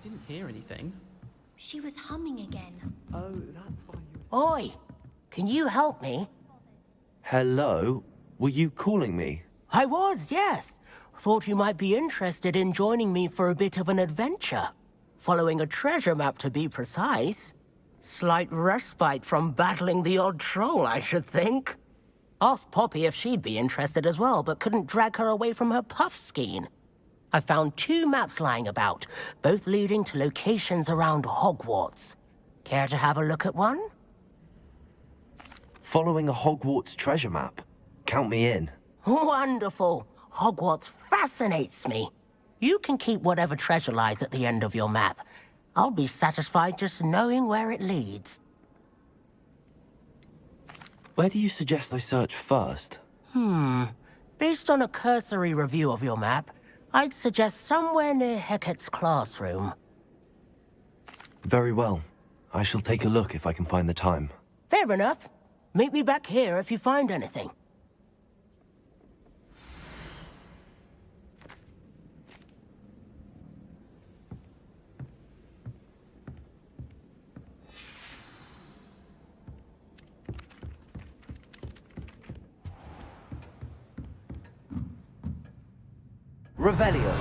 didn't hear anything. She was humming again. Oh, that's why you... Oi! Can you help me? Hello? Were you calling me? I was, yes. Thought you might be interested in joining me for a bit of an adventure. Following a treasure map, to be precise. Slight respite from battling the odd troll, I should think. Asked Poppy if she'd be interested as well, but couldn't drag her away from her puff skein. I found 2 maps lying about, both leading to locations around Hogwarts. Care to have a look at one? Following a Hogwarts treasure map? Count me in. Wonderful. Hogwarts fascinates me. You can keep whatever treasure lies at the end of your map. I'll be satisfied just knowing where it leads. Where do you suggest I search first? Based on a cursory review of your map, I'd suggest somewhere near Hecat's classroom. Very well. I shall take a look if I can find the time. Fair enough. Meet me back here if you find anything. Revelio.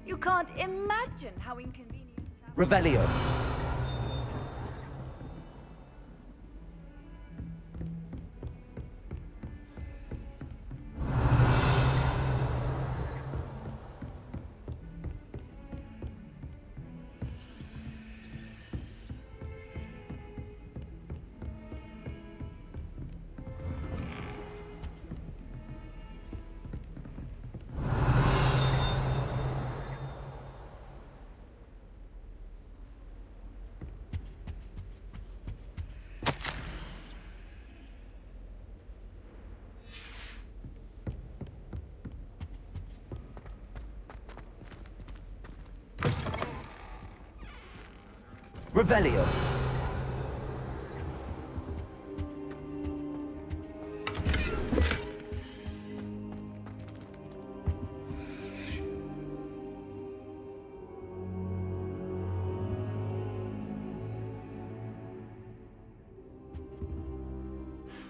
You can't imagine how inconvenient... Revelio. Revelio.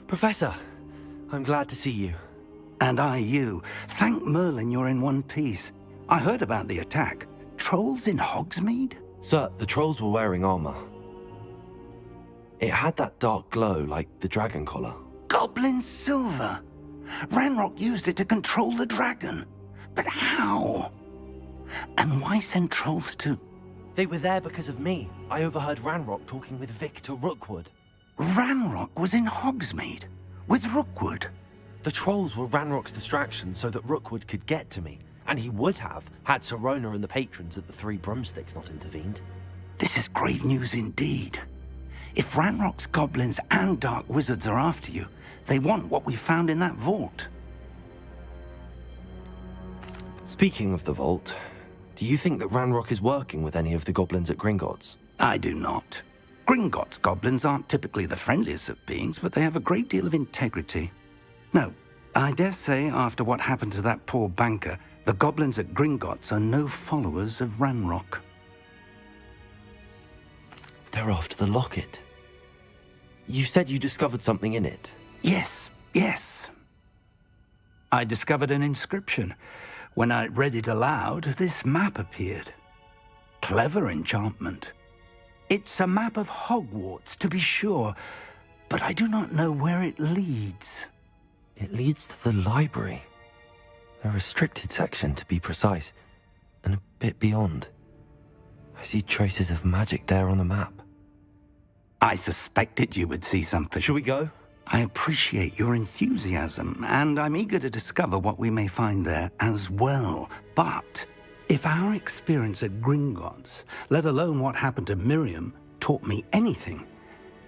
Professor, I'm glad to see you. And I you. Thank Merlin you're in one piece. I heard about the attack. Trolls in Hogsmeade? Sir, the trolls were wearing armor. It had that dark glow like the dragon collar. Goblin silver. Ranrock used it to control the dragon. But how? And why send trolls too? They were there because of me. I overheard Ranrock talking with Victor Rookwood. Ranrock was in Hogsmeade with Rookwood. The trolls were Ranrock's distraction so that Rookwood could get to me. And he would have, had Sirona and the patrons at the Three Broomsticks not intervened. This is grave news indeed. If Ranrock's goblins and dark wizards are after you, they want what we found in that vault. Speaking of the vault, do you think that Ranrock is working with any of the goblins at Gringotts? I do not. Gringotts goblins aren't typically the friendliest of beings, but they have a great deal of integrity. No, I dare say after what happened to that poor banker, the goblins at Gringotts are no followers of Ranrock. They're after the Locket. You said you discovered something in it. Yes, yes. I discovered an inscription. When I read it aloud, this map appeared. Clever enchantment. It's a map of Hogwarts, to be sure, but I do not know where it leads. It leads to the library. A restricted section, to be precise, and a bit beyond. I see traces of magic there on the map. I suspected you would see something. Shall we go? I appreciate your enthusiasm, and I'm eager to discover what we may find there as well. But if our experience at Gringotts, let alone what happened to Miriam, taught me anything,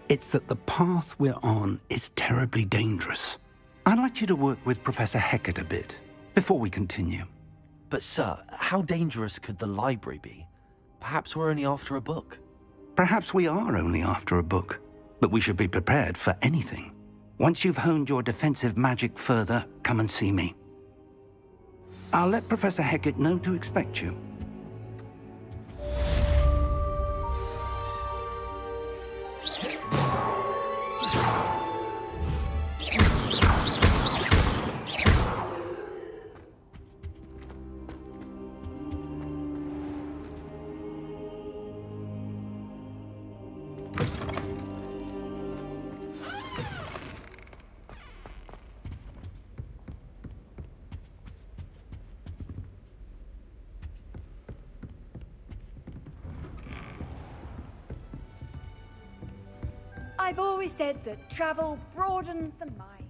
it's that the path we're on is terribly dangerous. I'd like you to work with Professor Hecat a bit before we continue. But sir, how dangerous could the library be? Perhaps we're only after a book. Perhaps we are only after a book, but we should be prepared for anything. Once you've honed your defensive magic further, come and see me. I'll let Professor Hecat know to expect you. I've always said that travel broadens the mind.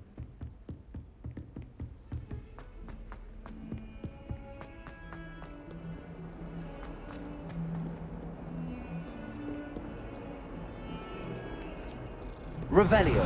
Revelio.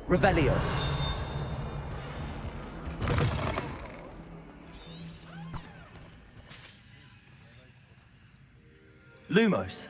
Revelio. Lumos.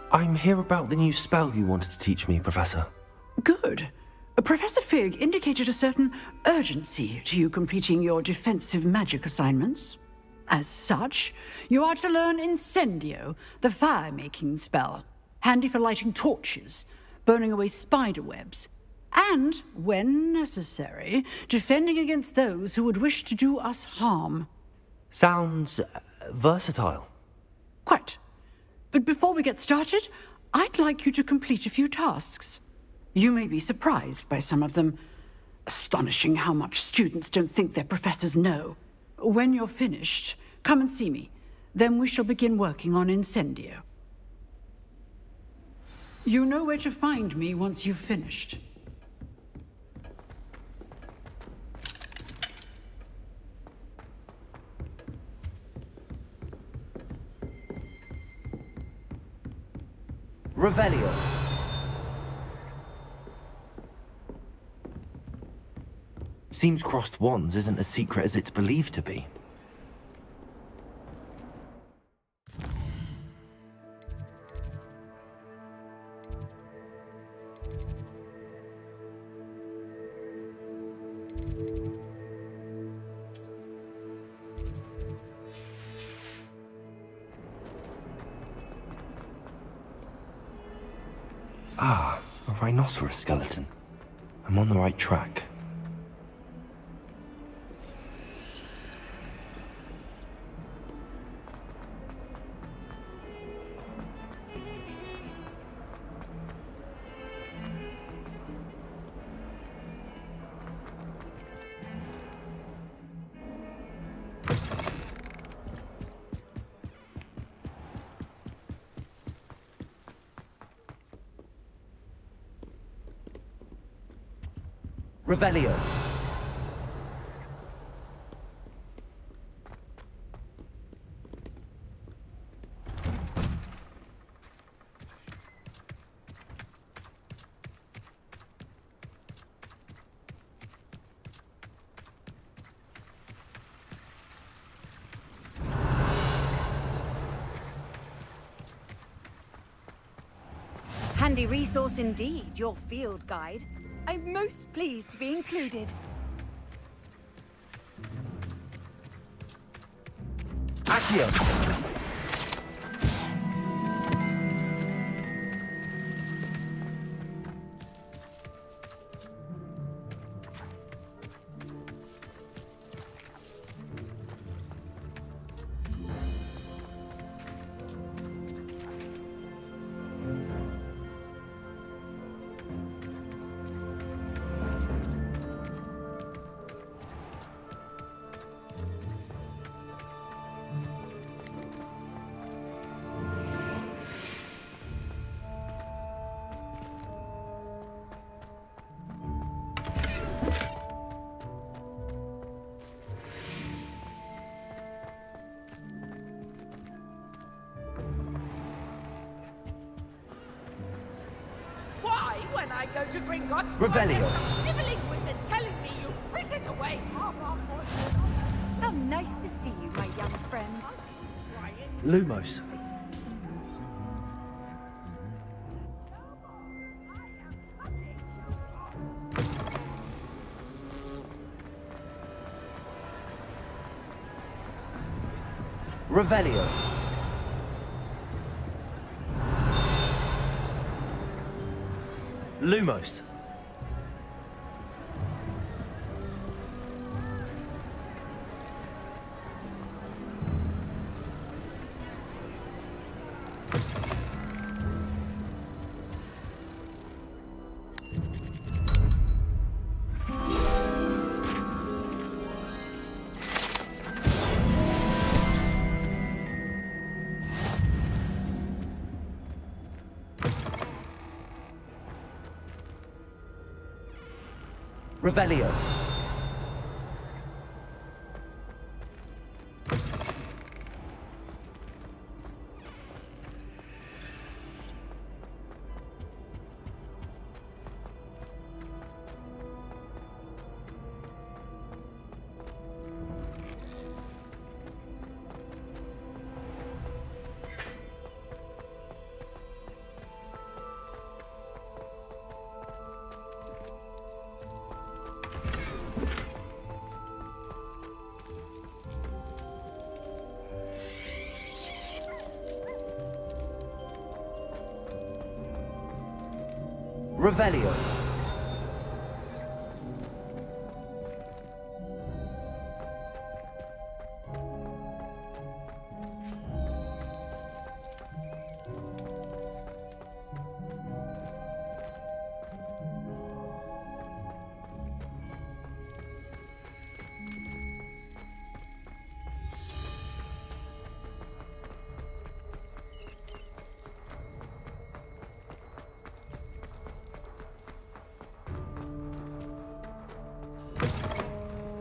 I'm here about the new spell you wanted to teach me, Professor. Good. Professor Fig indicated a certain urgency to you completing your defensive magic assignments. As such, you are to learn Incendio, the fire-making spell, handy for lighting torches, burning away spider webs, and, when necessary, defending against those who would wish to do us harm. Sounds versatile. Quite. But before we get started, I'd like you to complete a few tasks. You may be surprised by some of them. Astonishing how much students don't think their professors know. When you're finished, come and see me. Then we shall begin working on Incendio. You know where to find me once you've finished. Revelio. Seems crossed wands isn't as secret as it's believed to be. Ah, a rhinoceros skeleton. I'm on the right track. Revelio. Handy resource indeed, your field guide. I'm most pleased to be included. Accio. Why, when I go to Gringotts, Revelio. sniveling wizard telling me you frittered away half our fortune? How nice to see you, my young friend. Lumos. Revelio. Lumos. Revelio. Revelio.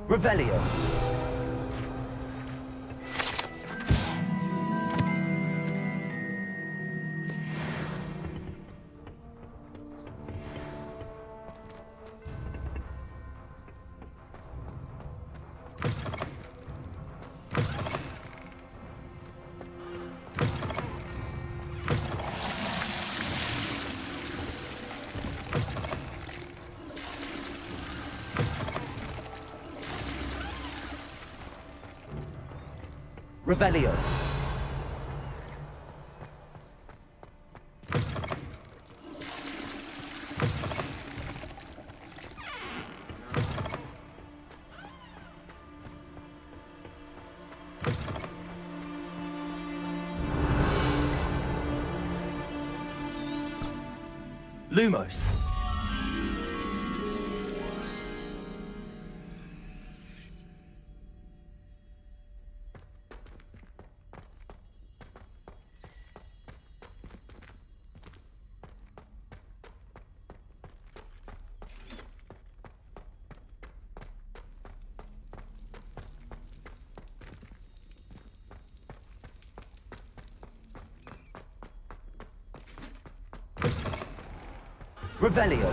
Revelio. Revelio. Lumos. Revelio.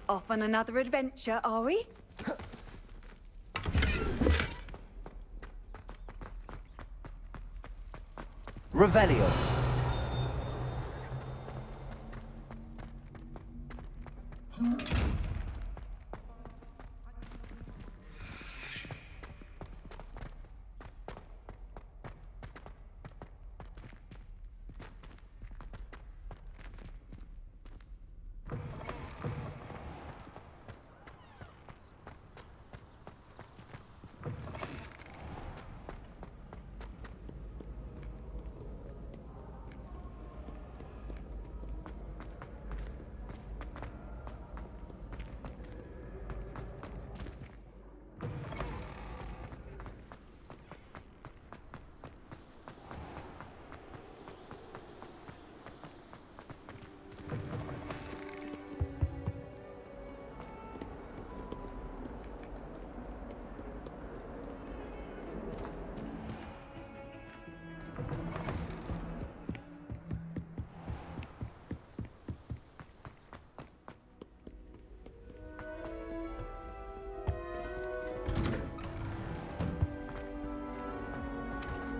Off on another adventure, are we? Revelio.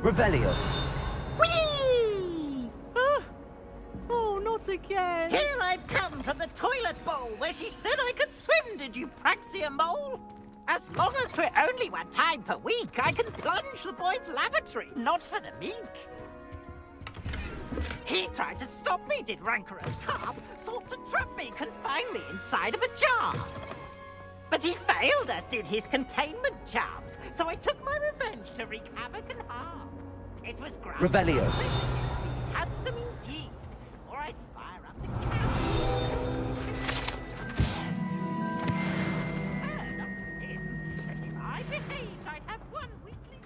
Revelio. Whee! Huh? Oh, not again. Here I've come from the toilet bowl where she said I could swim, did you praxia mole? As long as 'twere only one time per week, I can plunge the boy's lavatory, not for the meek. He tried to stop me, did rancorous carp, sought to trap me, confine me inside of a jar. But he failed, as did his containment charms, so I took my revenge to wreak havoc and harm. It was grand. Revelio. Handsome indeed, or I'd fire up the camp. Heard of him, that if I behaved, I'd have one weekly.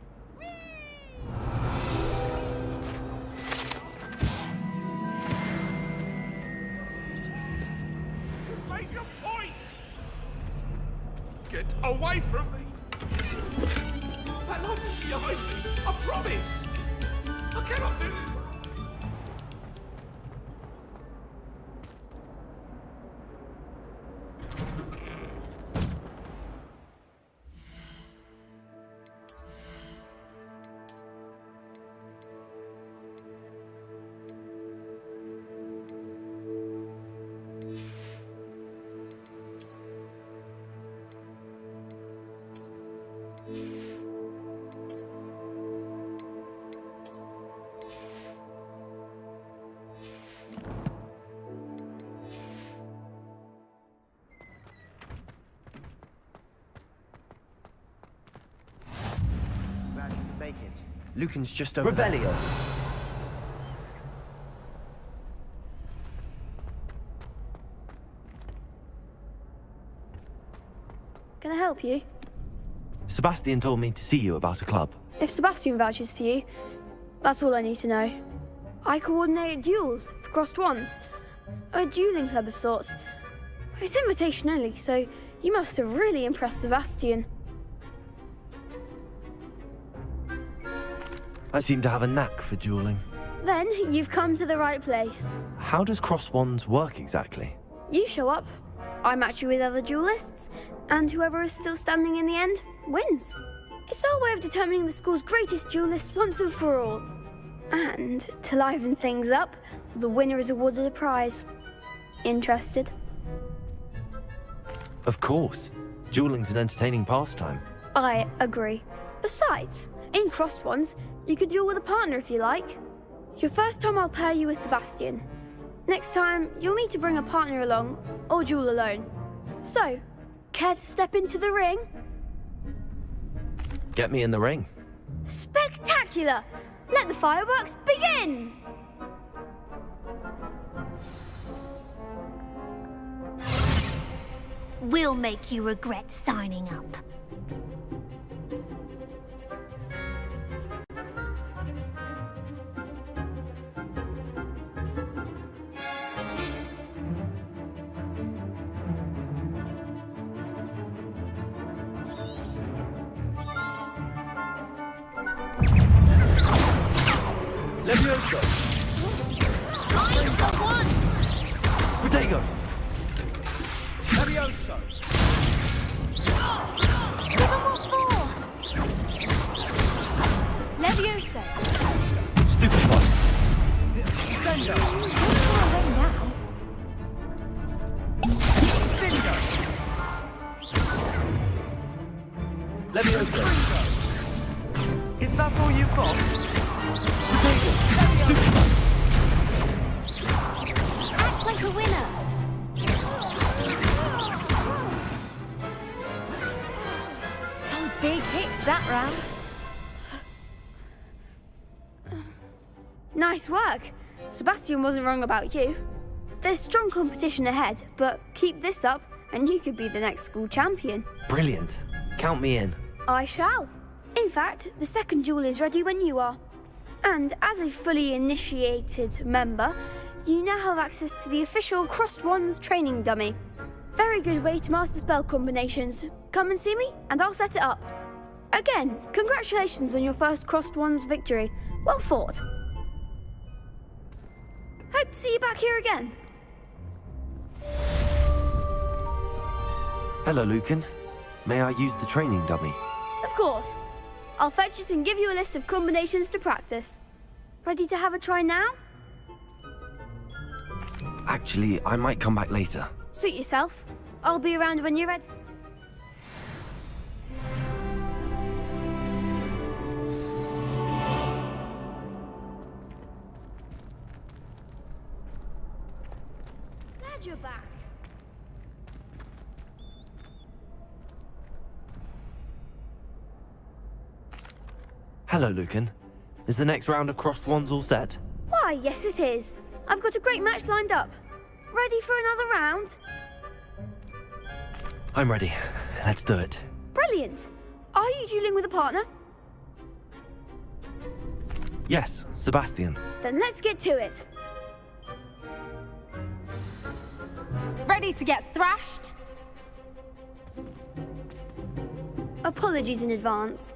Make your point! Get away from me! That light is behind me, I promise! I cannot do this! make it. Lucan's just over Revelio. there. Can I help you? Sebastian told me to see you about a club. If Sebastian vouches for you, that's all I need to know. I coordinate duels for crossed wands. A dueling club of sorts. It's invitation only, so you must have really impressed Sebastian. I seem to have a knack for dueling. Then you've come to the right place. How does crossed wands work exactly? You show up, I match you with other duelists, and whoever is still standing in the end wins. It's our way of determining the school's greatest duelist once and for all. And to liven things up, the winner is awarded a prize. Interested? Of course. Dueling's an entertaining pastime. I agree. Besides, in crossed ones, you can duel with a partner if you like. Your first time I'll pair you with Sebastian. Next time, you'll need to bring a partner along, or duel alone. So, care to step into the ring? Get me in the ring. Spectacular! Let the fireworks begin! We'll make you regret signing up. Levioso! I'm the one! Protego! Levioso! Give 'em what for! Levioso! Stupid one! Sendo! Don't go away now. Bingo! Levioso! Is that all you've got? Act like a winner! Some big hits that round. Nice work. Sebastian wasn't wrong about you. There's strong competition ahead, but keep this up and you could be the next school champion. Brilliant. Count me in. I shall. In fact, the second duel is ready when you are. And as a fully initiated member, you now have access to the official Crossed Wands training dummy. Very good way to master spell combinations. Come and see me, and I'll set it up. Again, congratulations on your first Crossed Wands victory. Well fought. Hope to see you back here again. Hello, Lucan. May I use the training dummy? Of course. I'll fetch it and give you a list of combinations to practice. Ready to have a try now? Actually, I might come back later. Suit yourself. I'll be around when you're ready. Glad you're back. Hello, Lucan. Is the next round of crossed wands all set? Why, yes it is. I've got a great match lined up. Ready for another round? I'm ready. Let's do it. Brilliant. Are you dueling with a partner? Yes, Sebastian. Then let's get to it. Ready to get thrashed? Apologies in advance.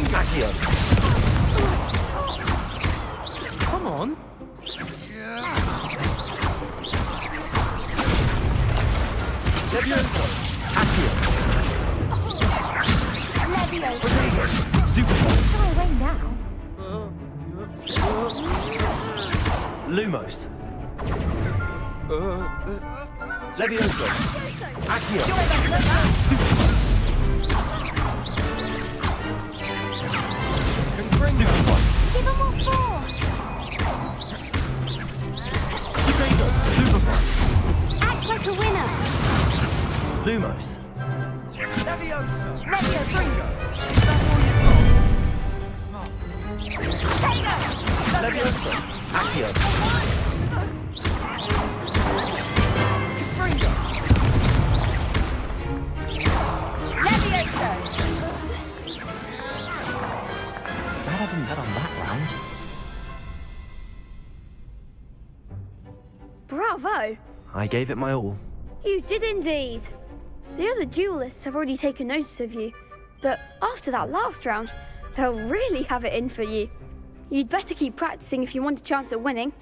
Accio! Come on! Levioso! Accio! Levioso! Stupid one! Go away now. Lumos! Levioso! Accio! Stupid one. Give 'em what for! Stupendo. Superfly. Act like a winner! Lumos. Leviosa! Levio Fringo. Is that all you've got? Leviosa! Accio! Fringo. Leviosa! Glad I didn't bet on that round. Bravo! I gave it my all. You did indeed. The other duelists have already taken notice of you, but after that last round, they'll really have it in for you. You'd better keep practicing if you want a chance at winning,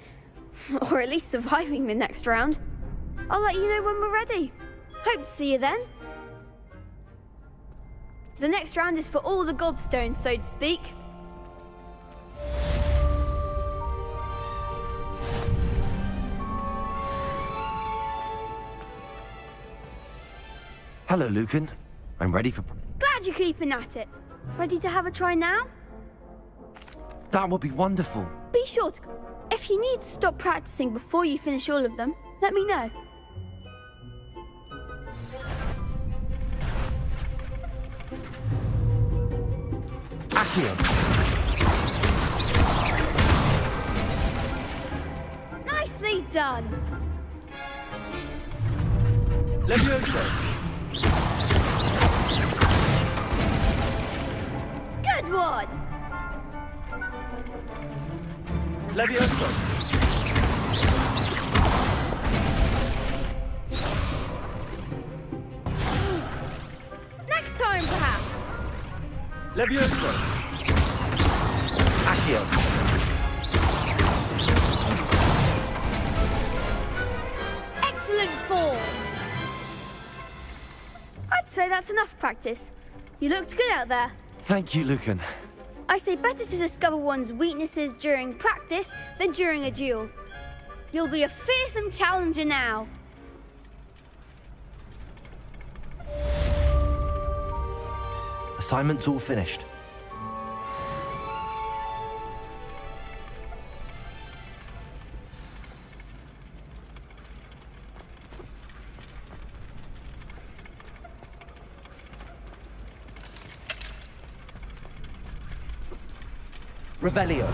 or at least surviving the next round. I'll let you know when we're ready. Hope to see you then. The next round is for all the gobstones, so to speak. Hello, Lucan. I'm ready for... Glad you're keeping at it. Ready to have a try now? That would be wonderful. Be sure to... If you need to stop practicing before you finish all of them, let me know. Accio! Nicely done. Leviosa. Good one. Leviosa. Next time, perhaps. Leviosa. Accio! Excellent form. I'd say that's enough practice. You looked good out there. Thank you, Lucan. I say better to discover one's weaknesses during practice than during a duel. You'll be a fearsome challenger now. Assignment's all finished. Revelio!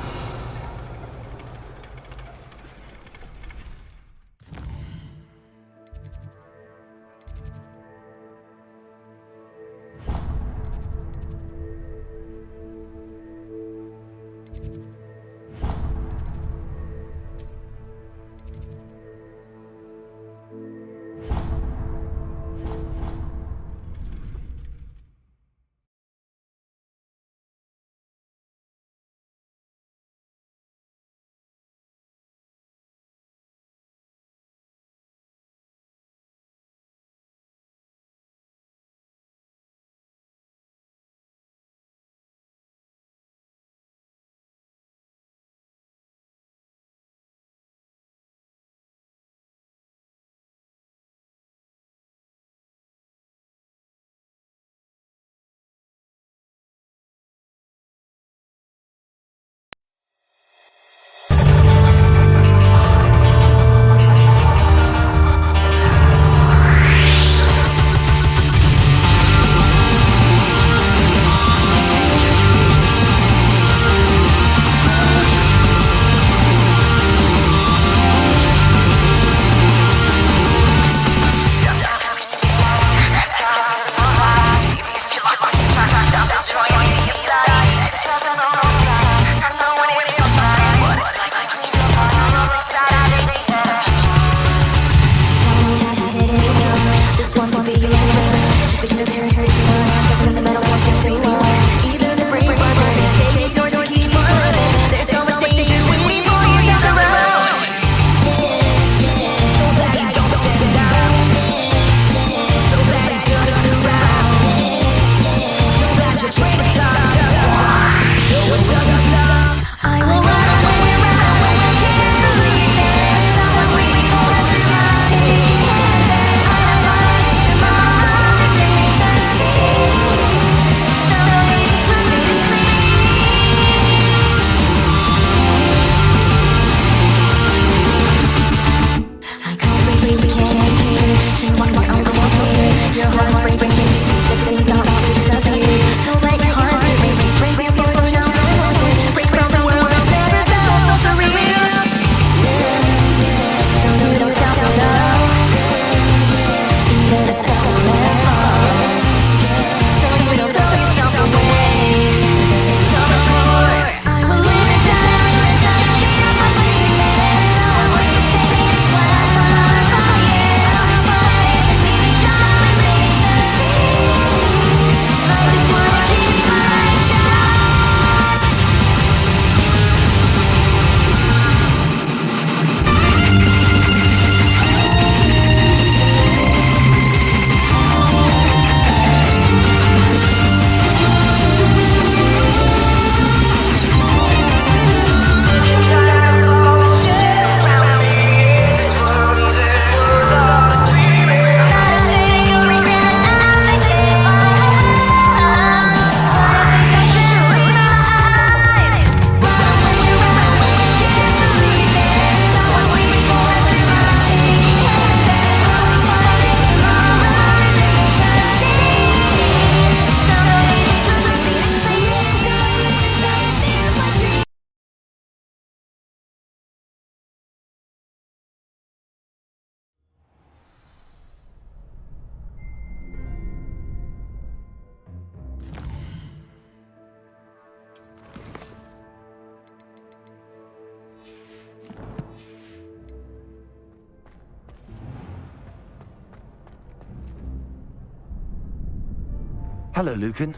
Hello, Lucan.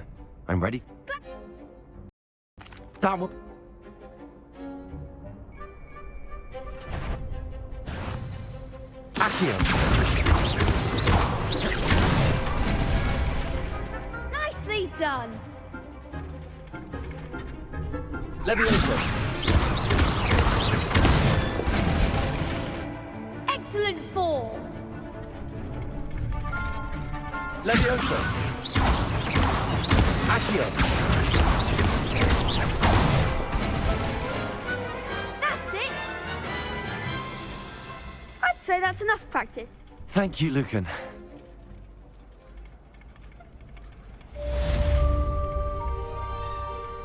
I'm ready. That one. Accio. Nicely done. Levioso. Excellent form. Levioso. Accio. That's it. I'd say that's enough practice. Thank you, Lucan.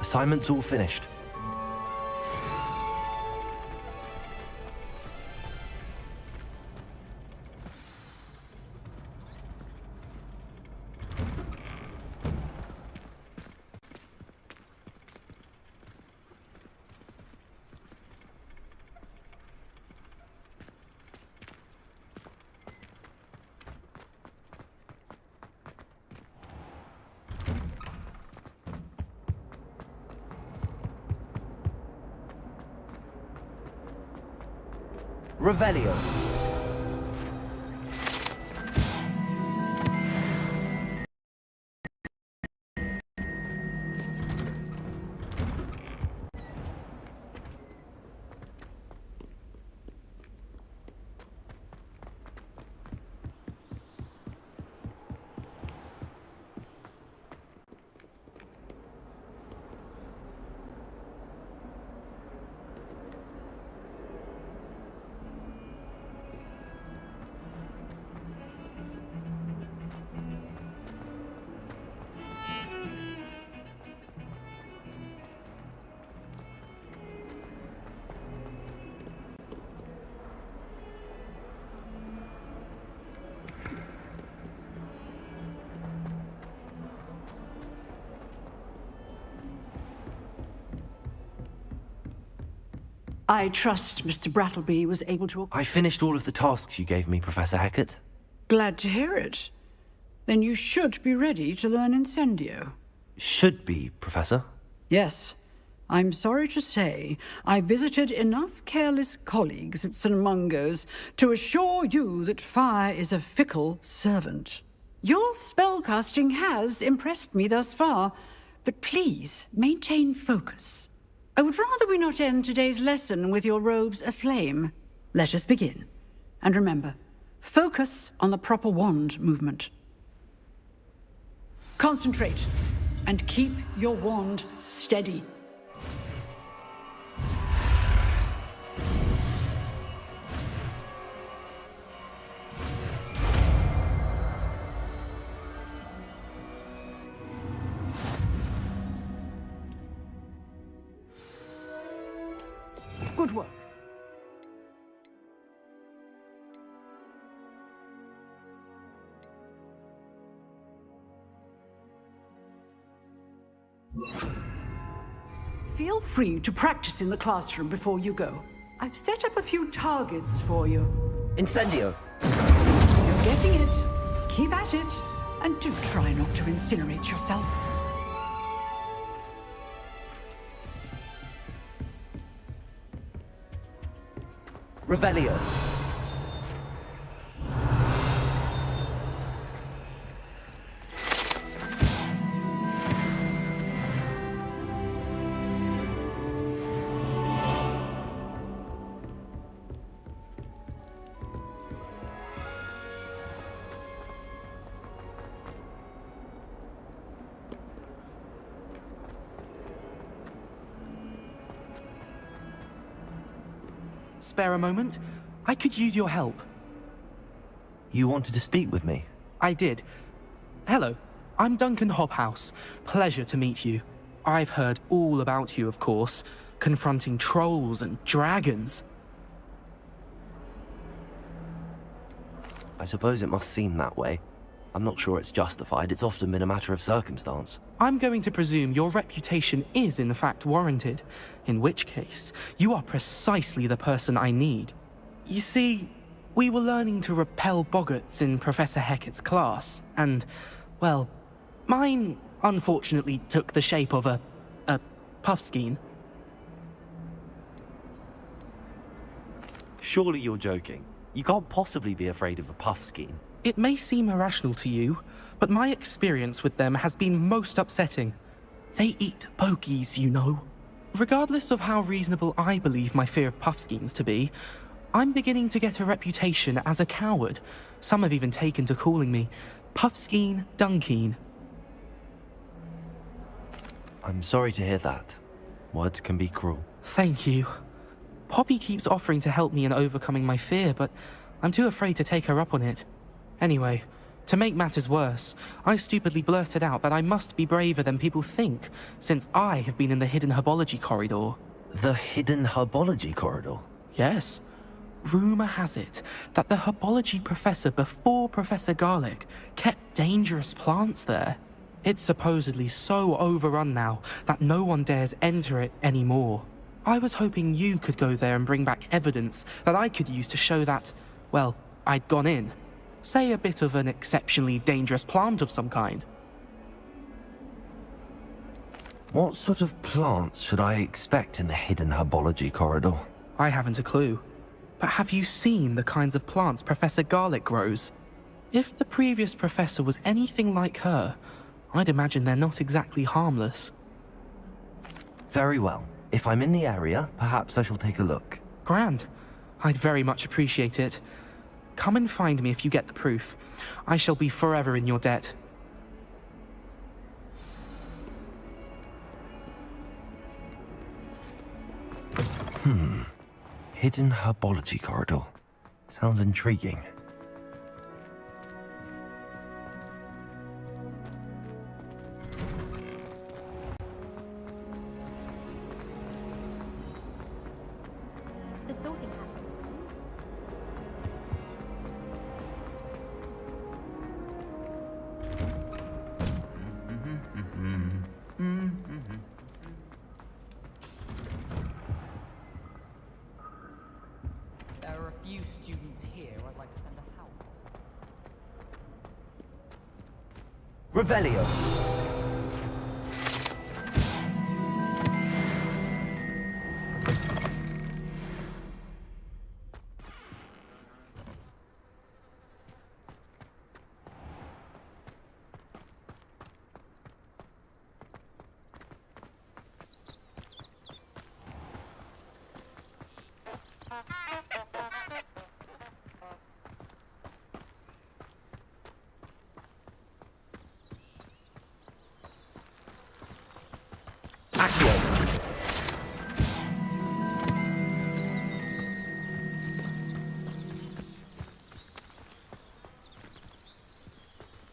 Assignment's all finished. Revelio. I trust Mr. Brattleby was able to... I finished all of the tasks you gave me, Professor Hackett. Glad to hear it. Then you should be ready to learn Incendio. Should be, Professor. Yes. I'm sorry to say, I visited enough careless colleagues at St. Mungo's to assure you that fire is a fickle servant. Your spellcasting has impressed me thus far, but please maintain focus. I would rather we not end today's lesson with your robes aflame. Let us begin. And remember, focus on the proper wand movement. Concentrate, and keep your wand steady. Good work. Feel free to practice in the classroom before you go. I've set up a few targets for you. Incendio. You're getting it. Keep at it. And do try not to incinerate yourself. Revelio. Spare a moment? I could use your help. You wanted to speak with me? I did. Hello, I'm Duncan Hobhouse. Pleasure to meet you. I've heard all about you, of course, confronting trolls and dragons. I suppose it must seem that way. I'm not sure it's justified. It's often been a matter of circumstance. I'm going to presume your reputation is in fact warranted, in which case, you are precisely the person I need. You see, we were learning to repel boggarts in Professor Hackett's class, and, well, mine unfortunately took the shape of a puffskein. Surely you're joking. You can't possibly be afraid of a puffskein. It may seem irrational to you, but my experience with them has been most upsetting. They eat bogies, you know. Regardless of how reasonable I believe my fear of puffskeins to be, I'm beginning to get a reputation as a coward. Some have even taken to calling me Puffskein Dunkeen. I'm sorry to hear that. Words can be cruel. Thank you. Poppy keeps offering to help me in overcoming my fear, but I'm too afraid to take her up on it. Anyway, to make matters worse, I stupidly blurted out that I must be braver than people think, since I have been in the hidden herbology corridor. The hidden herbology corridor? Yes. Rumor has it that the herbology professor before Professor Garlic kept dangerous plants there. It's supposedly so overrun now that no one dares enter it anymore. I was hoping you could go there and bring back evidence that I could use to show that, well, I'd gone in. Say a bit of an exceptionally dangerous plant of some kind. What sort of plants should I expect in the hidden herbology corridor? I haven't a clue. But have you seen the kinds of plants Professor Garlic grows? If the previous professor was anything like her, I'd imagine they're not exactly harmless. Very well. If I'm in the area, perhaps I shall take a look. Grand. I'd very much appreciate it. Come and find me if you get the proof. I shall be forever in your debt. Hidden herbology corridor. Sounds intriguing. The sorting hat. There are a few students here I'd like to send a help. Revelio.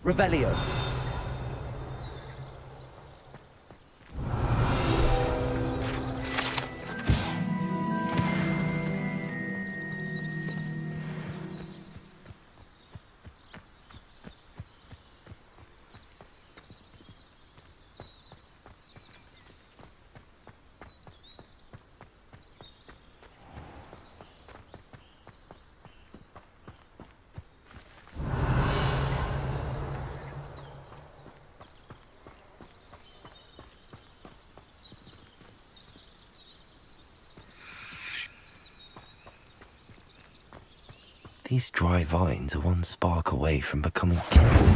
Revelio. These dry vines are one spark away from becoming kindled.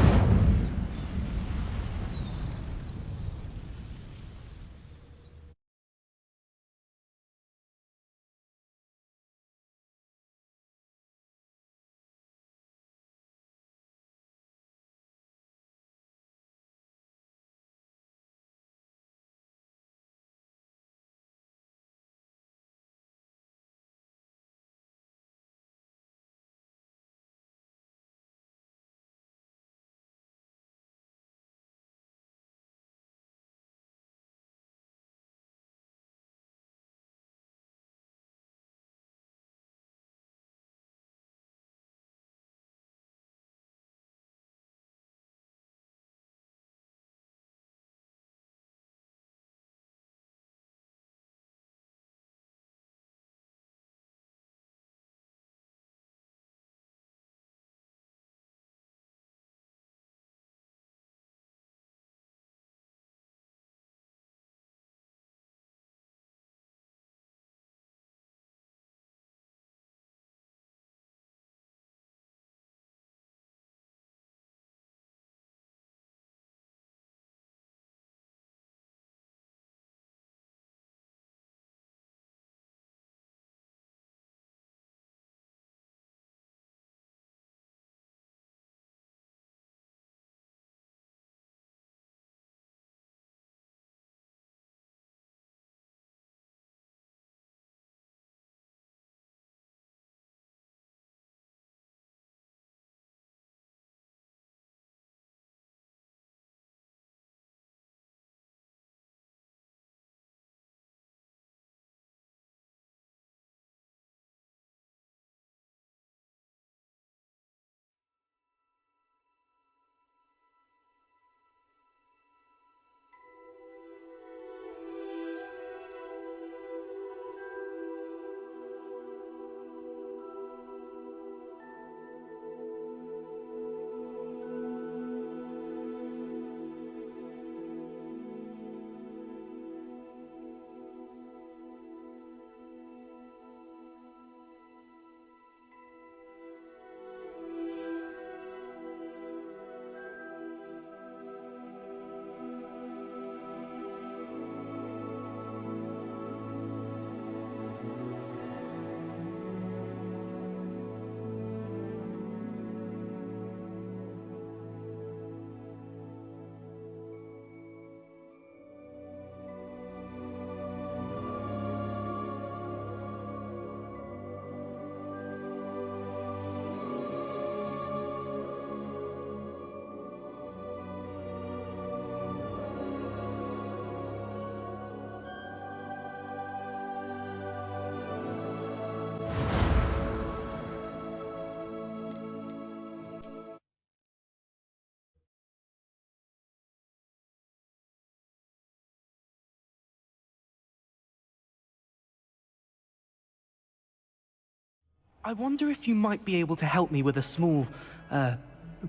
I wonder if you might be able to help me with a small,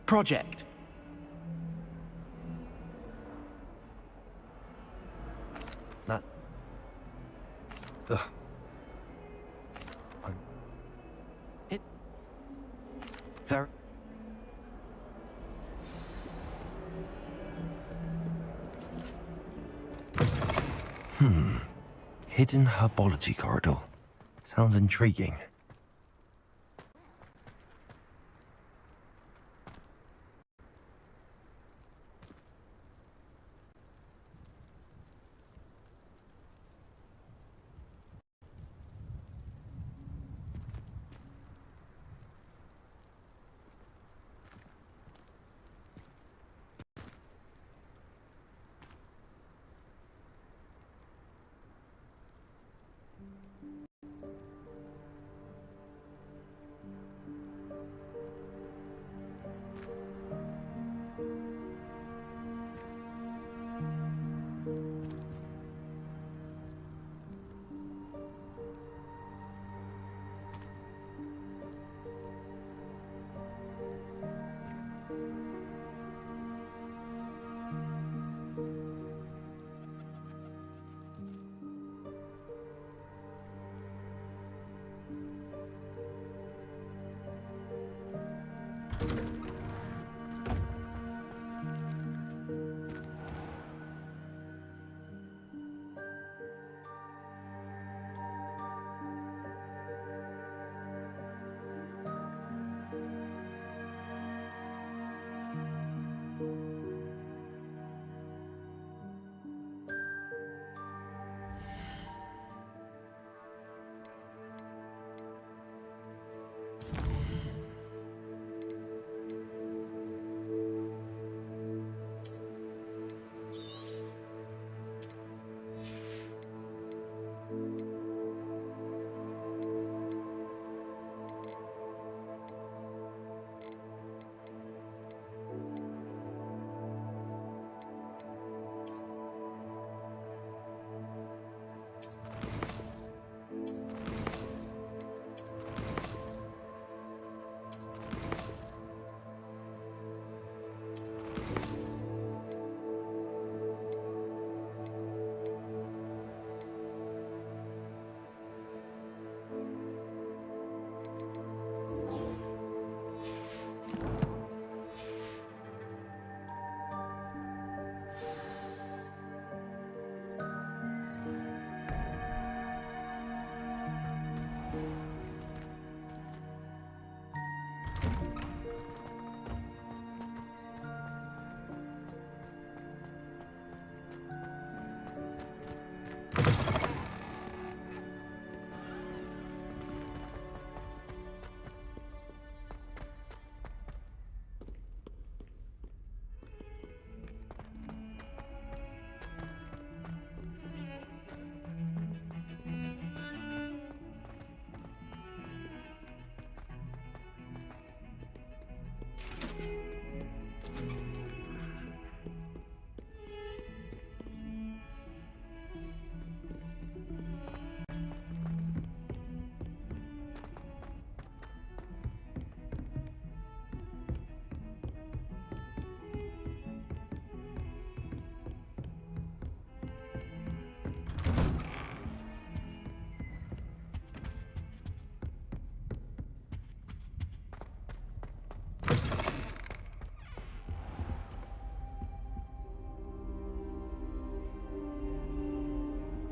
project. That... Ugh. It... There... Hidden herbology corridor. Sounds intriguing.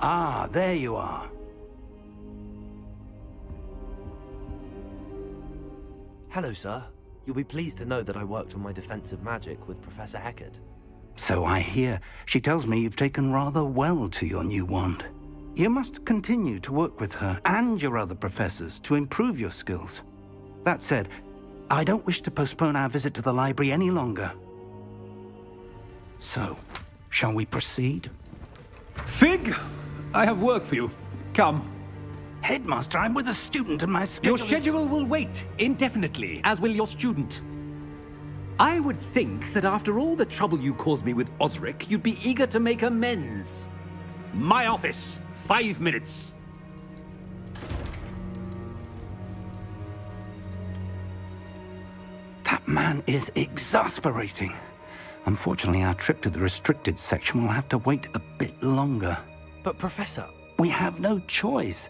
Ah, there you are. Hello, sir. You'll be pleased to know that I worked on my defensive magic with Professor Heckard. So I hear. She tells me you've taken rather well to your new wand. You must continue to work with her and your other professors to improve your skills. That said, I don't wish to postpone our visit to the library any longer. So, shall we proceed? Fig! I have work for you. Come. Headmaster, I'm with a student and my schedule Your schedule will wait indefinitely, as will your student. I would think that after all the trouble you caused me with Osric, you'd be eager to make amends. My office, 5 minutes. That man is exasperating. Unfortunately, our trip to the restricted section will have to wait a bit longer. But Professor... We have no choice.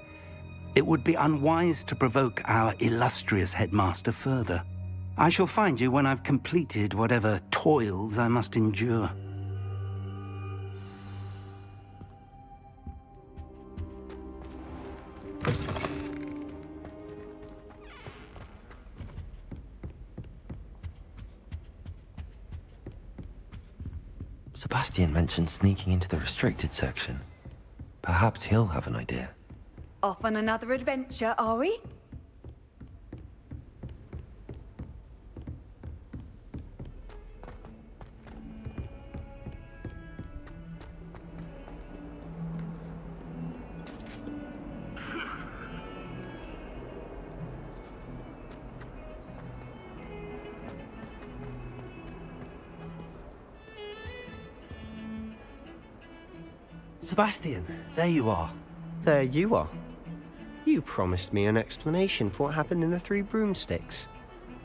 It would be unwise to provoke our illustrious headmaster further. I shall find you when I've completed whatever toils I must endure. Sebastian mentioned sneaking into the restricted section. Perhaps he'll have an idea. Off on another adventure, are we? Sebastian, there you are. There you are. You promised me an explanation for what happened in the Three Broomsticks.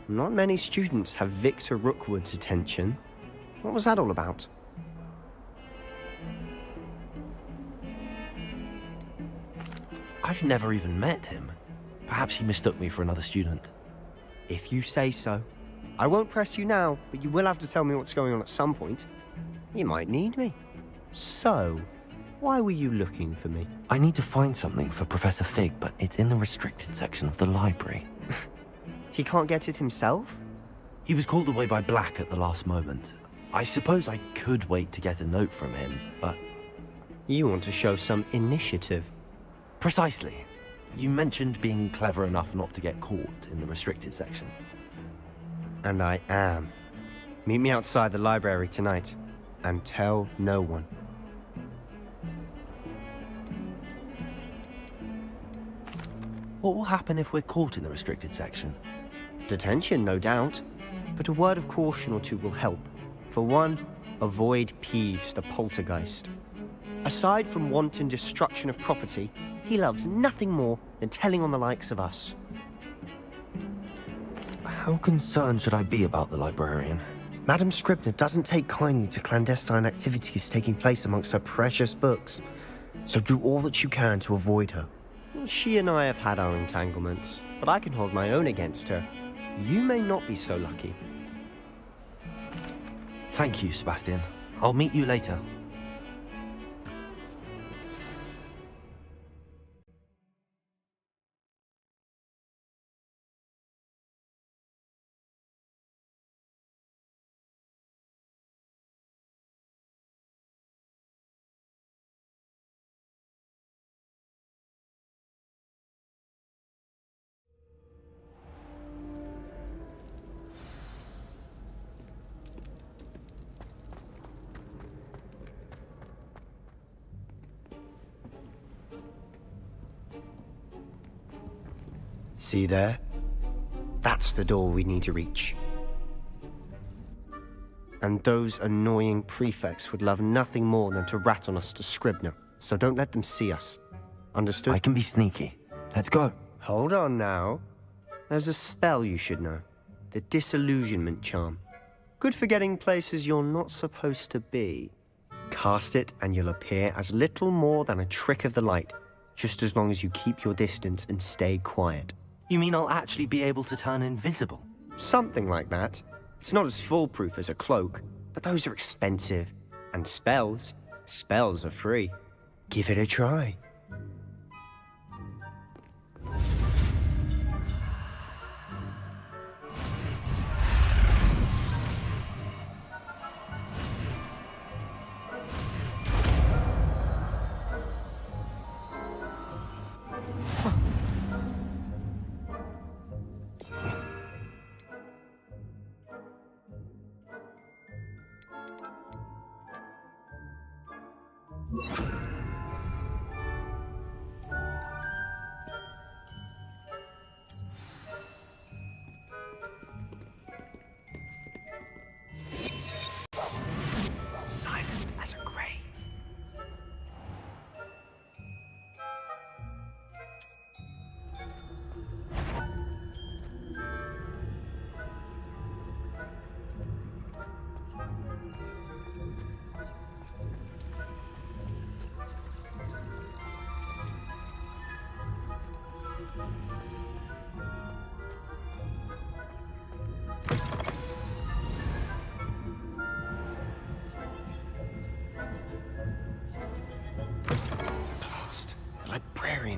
Not many students have Victor Rookwood's attention. What was that all about? I've never even met him. Perhaps he mistook me for another student. If you say so. I won't press you now, but you will have to tell me what's going on at some point. You might need me. So, why were you looking for me? I need to find something for Professor Fig, but it's in the restricted section of the library. He can't get it himself? He was called away by Black at the last moment. I suppose I could wait to get a note from him, but... You want to show some initiative. Precisely. You mentioned being clever enough not to get caught in the restricted section. And I am. Meet me outside the library tonight, and tell no one. What will happen if we're caught in the restricted section? Detention, no doubt. But a word of caution or two will help. For one, avoid Peeves, the poltergeist. Aside from wanton destruction of property, he loves nothing more than telling on the likes of us. How concerned should I be about the librarian? Madam Scribner doesn't take kindly to clandestine activities taking place amongst her precious books. So do all that you can to avoid her. She and I have had our entanglements, but I can hold my own against her. You may not be so lucky. Thank you, Sebastian. I'll meet you later. See there? That's the door we need to reach. And those annoying prefects would love nothing more than to rat on us to Scribner, so don't let them see us. Understood? I can be sneaky. Let's go. Hold on now. There's a spell you should know. The Disillusionment Charm. Good for getting places you're not supposed to be. Cast it and you'll appear as little more than a trick of the light, just as long as you keep your distance and stay quiet. You mean I'll actually be able to turn invisible? Something like that. It's not as foolproof as a cloak, but those are expensive. And spells are free. Give it a try. Silent as a grave.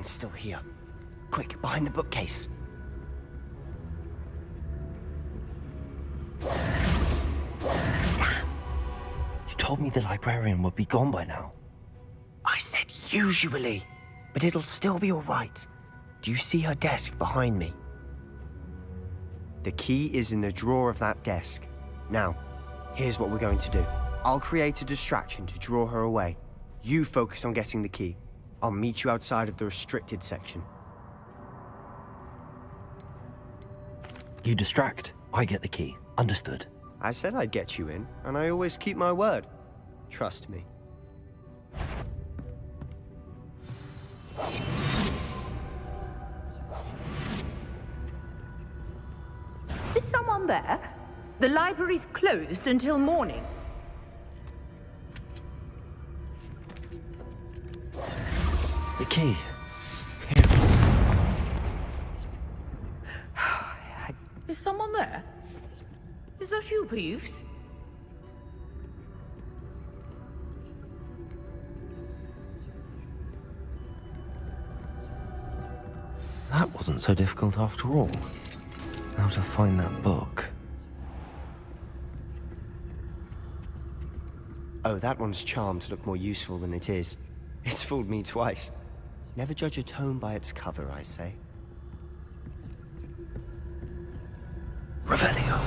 Someone's still here. Quick, behind the bookcase. Damn! You told me the librarian would be gone by now. I said usually, but it'll still be all right. Do you see her desk behind me? The key is in the drawer of that desk. Now, here's what we're going to do. I'll create a distraction to draw her away. You focus on getting the key. I'll meet you outside of the restricted section. You distract, I get the key. Understood. I said I'd get you in, and I always keep my word. Trust me. Is someone there? The library's closed until morning. The key. Here it is. Is someone there? Is that you, Peeves? That wasn't so difficult after all. Now to find that book. Oh, that one's charmed to look more useful than it is. It's fooled me twice. Never judge a tome by its cover, I say. Revelio.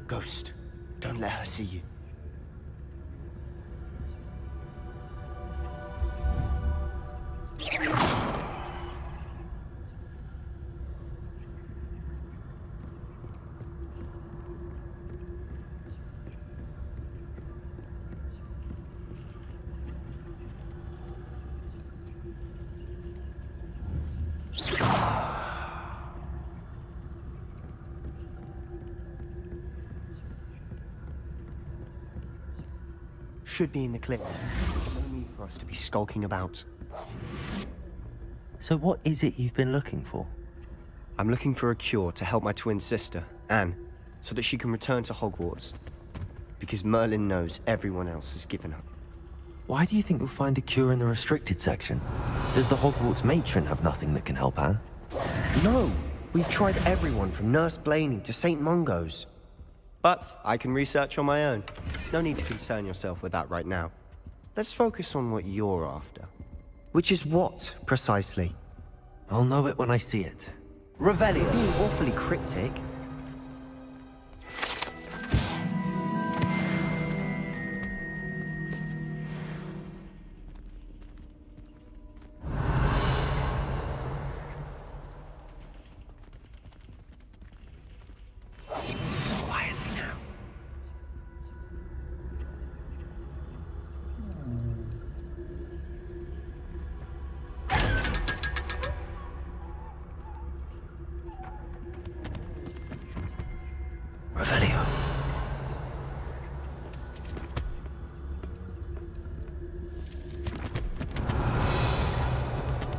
Ghost, don't let her see you. Should be in the clip. There's no need for us to be skulking about. So what is it you've been looking for? I'm looking for a cure to help my twin sister, Anne, so that she can return to Hogwarts. Because Merlin knows everyone else has given up. Why do you think you'll find a cure in the restricted section? Does the Hogwarts matron have nothing that can help Anne? No! We've tried everyone from Nurse Blaney to St. Mungo's. But I can research on my own. No need to concern yourself with that right now. Let's focus on what you're after. Which is what, precisely? I'll know it when I see it. Revelio. Being awfully cryptic. Revelio.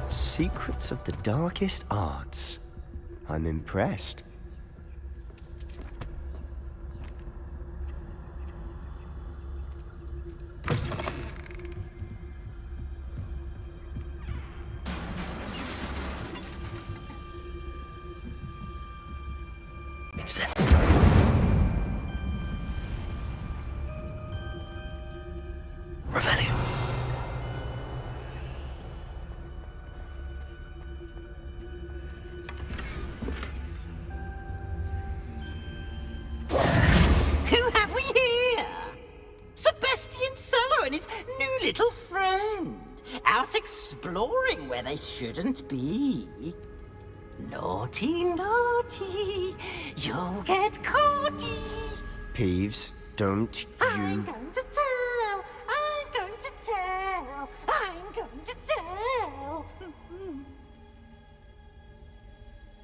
Secrets of the darkest arts. I'm impressed. Revelio. Who have we here? Sebastian Solo and his new little friend. Out exploring where they shouldn't be. Naughty, naughty, you'll get caughty. Peeves, don't I'm you... going to tell, I'm going to tell, I'm going to tell.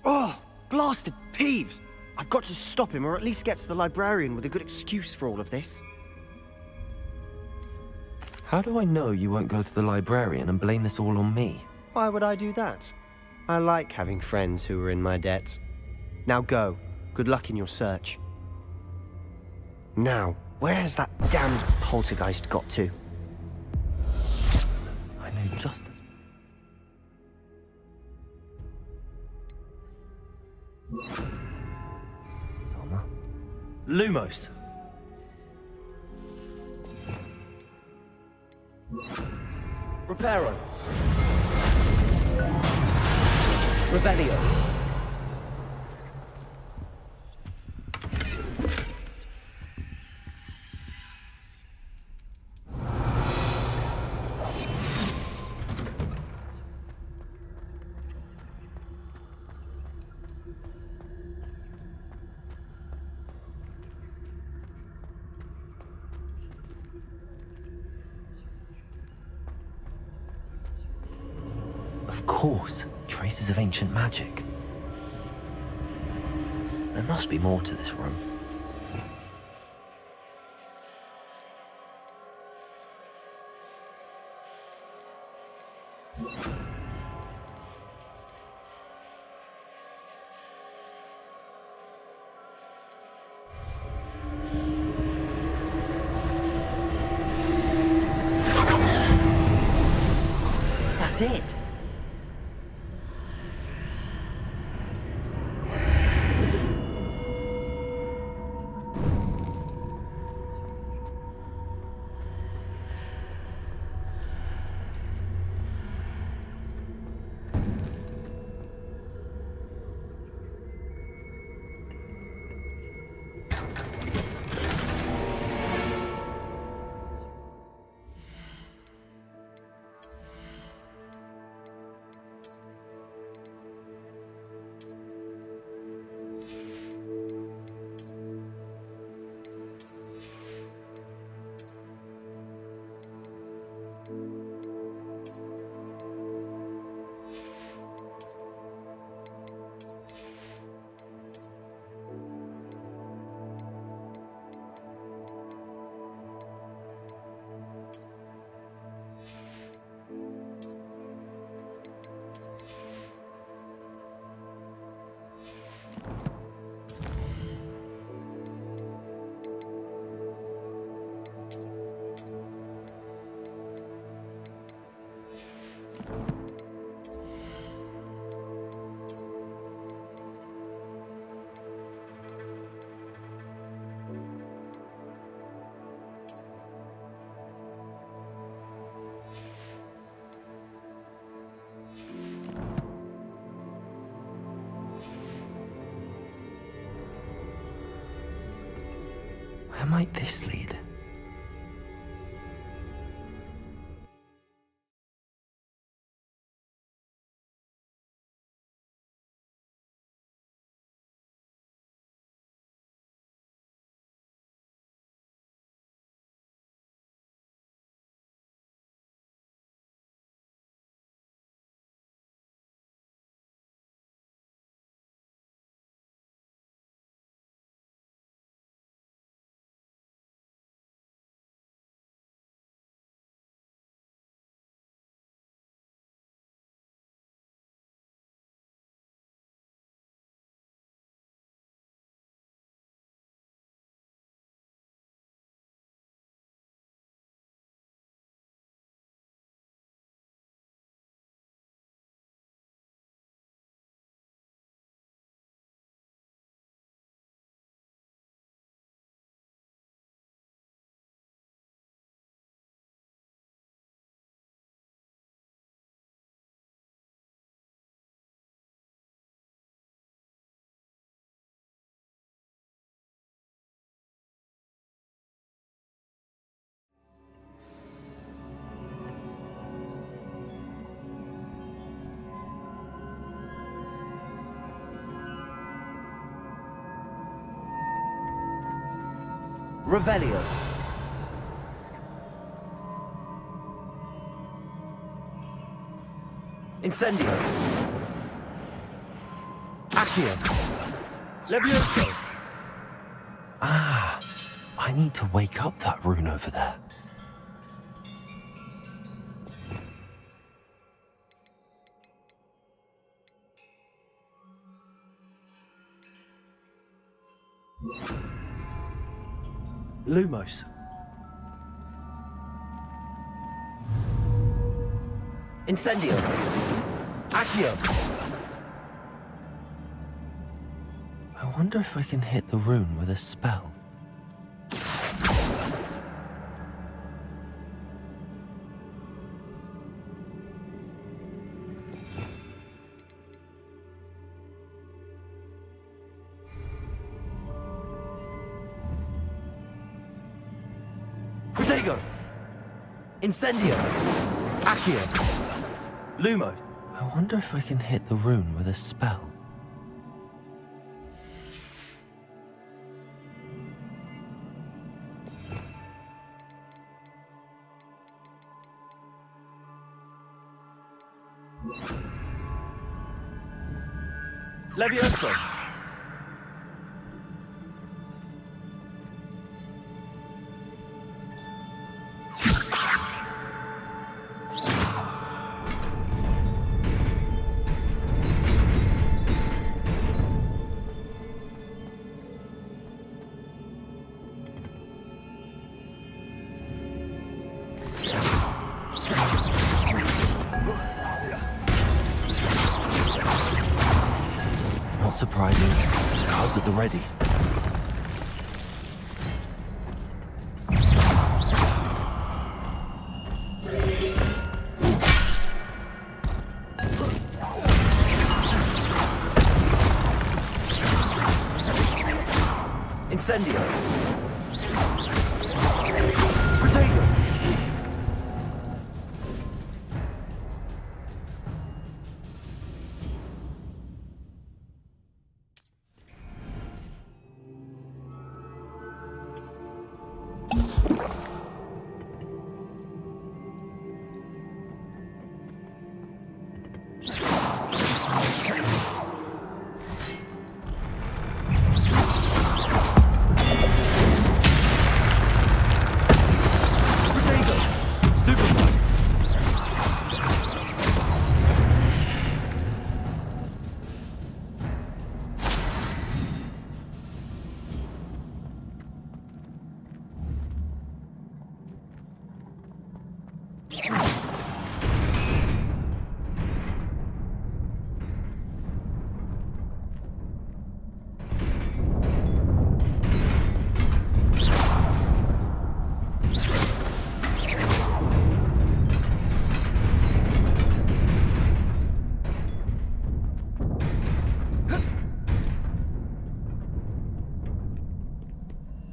Oh, blasted Peeves! I've got to stop him, or at least get to the librarian with a good excuse for all of this. How do I know you won't go to the librarian and blame this all on me? Why would I do that? I like having friends who are in my debt. Now go. Good luck in your search. Now, where has that damned poltergeist got to? I know just as... Selma? Lumos. Reparo. Revelio. Of course, traces of ancient magic. There must be more to this room. That's it. Where might this lead? Revelio. Incendio. Accio. Levioso. Ah, I need to wake up that rune over there. Lumos. Incendio. Accio. I wonder if I can hit the rune with a spell. Protego. Incendio. Accio. Lumo. I wonder if I can hit the rune with a spell. Levioso. Not surprising. Cards at the ready. Incendio. Protego.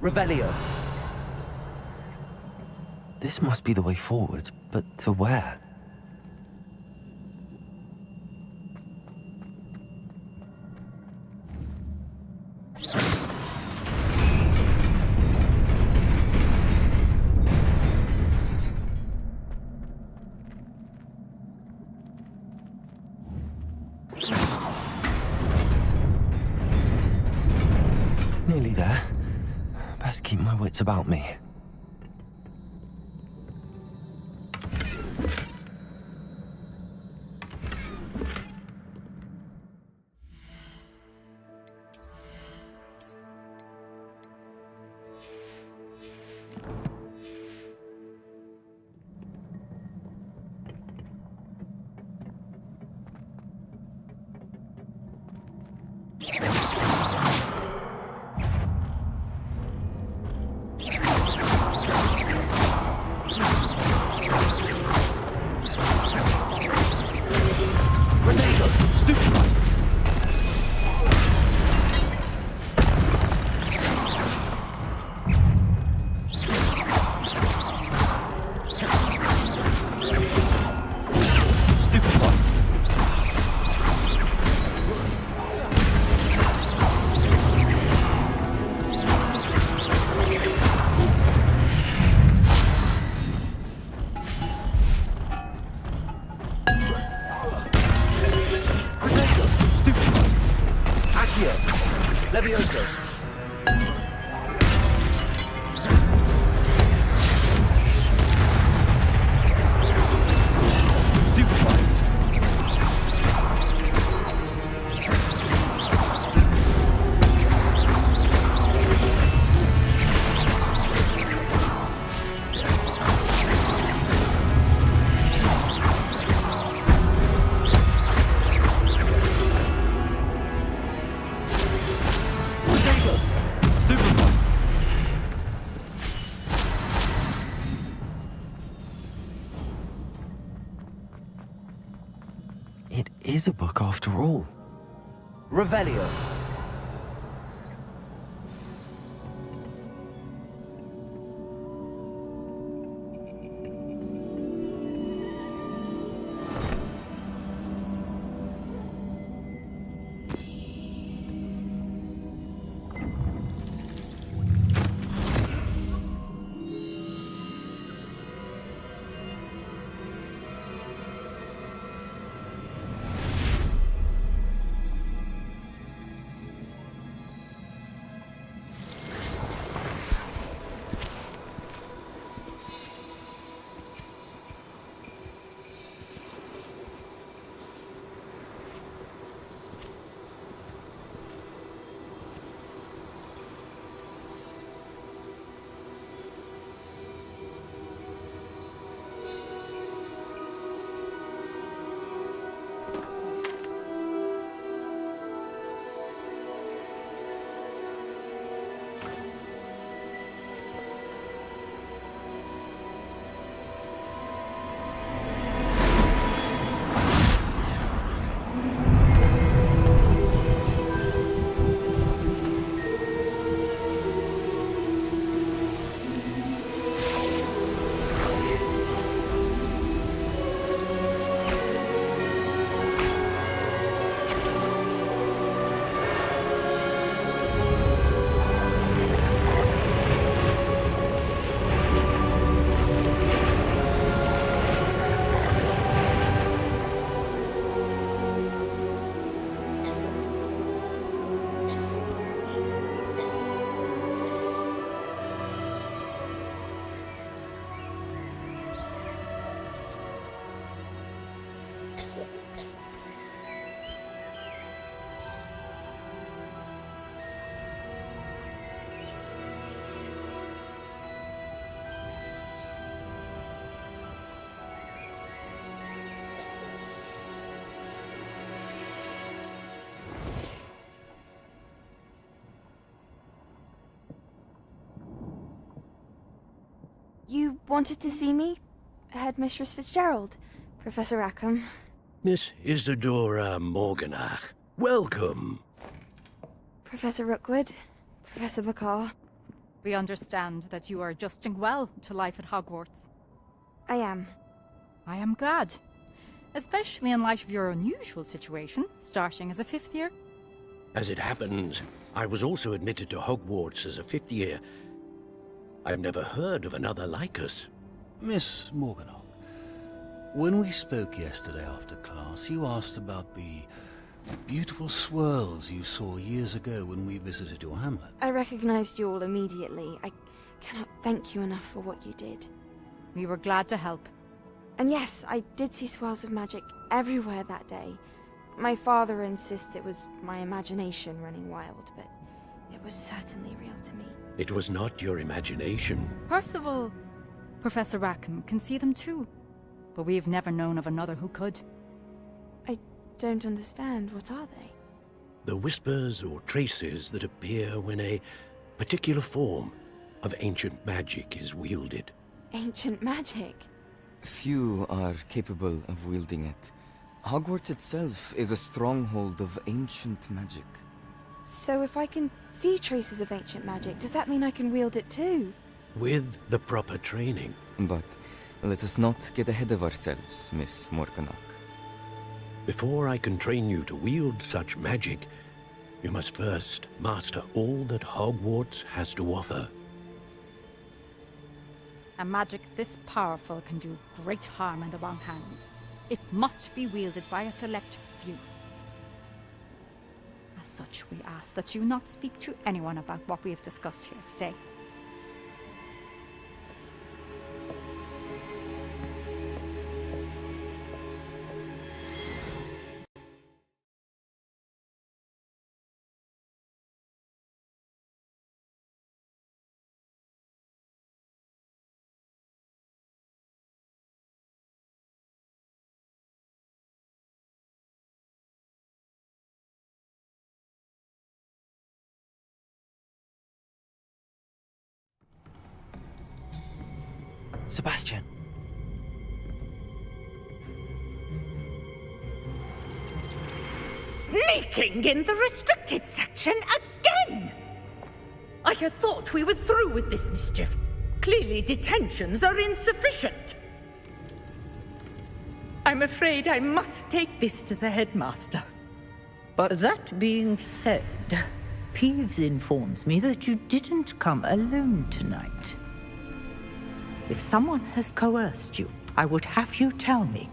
Revelio. This must be the way forward, but to where? Nearly there. Best keep my wits about me. Levioso. Stupefy. is a book after all. Revelio. You wanted to see me? Headmistress Fitzgerald, Professor Rackham. Miss Isadora Morganach, welcome. Professor Rookwood, Professor McCaw. We understand that you are adjusting well to life at Hogwarts. I am. I am glad. Especially in light of your unusual situation, starting as a 5th year. As it happens, I was also admitted to Hogwarts as a 5th year. I've never heard of another like us. Miss Morganach, when we spoke yesterday after class, you asked about the beautiful swirls you saw years ago when we visited your hamlet. I recognized you all immediately. I cannot thank you enough for what you did. We were glad to help. And yes, I did see swirls of magic everywhere that day. My father insists it was my imagination running wild, but it was certainly real to me. It was not your imagination. Percival, Professor Rackham can see them too. But we've never known of another who could. I don't understand. What are they? The whispers or traces that appear when a particular form of ancient magic is wielded. Ancient magic? Few are capable of wielding it. Hogwarts itself is a stronghold of ancient magic. So if I can see traces of ancient magic, does that mean I can wield it too? With the proper training. But let us not get ahead of ourselves, Miss Morganach. Before I can train you to wield such magic, you must first master all that Hogwarts has to offer. A magic this powerful can do great harm in the wrong hands. It must be wielded by a select few. As such, we ask that you not speak to anyone about what we have discussed here today. Sebastian. Sneaking in the restricted section again! I had thought we were through with this mischief. Clearly detentions are insufficient. I'm afraid I must take this to the headmaster. But that being said, Peeves informs me that you didn't come alone tonight. If someone has coerced you, I would have you tell me.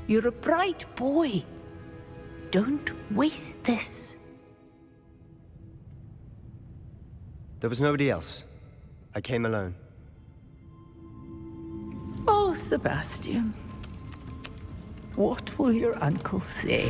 You're a bright boy. Don't waste this. There was nobody else. I came alone. Oh, Sebastian. What will your uncle say?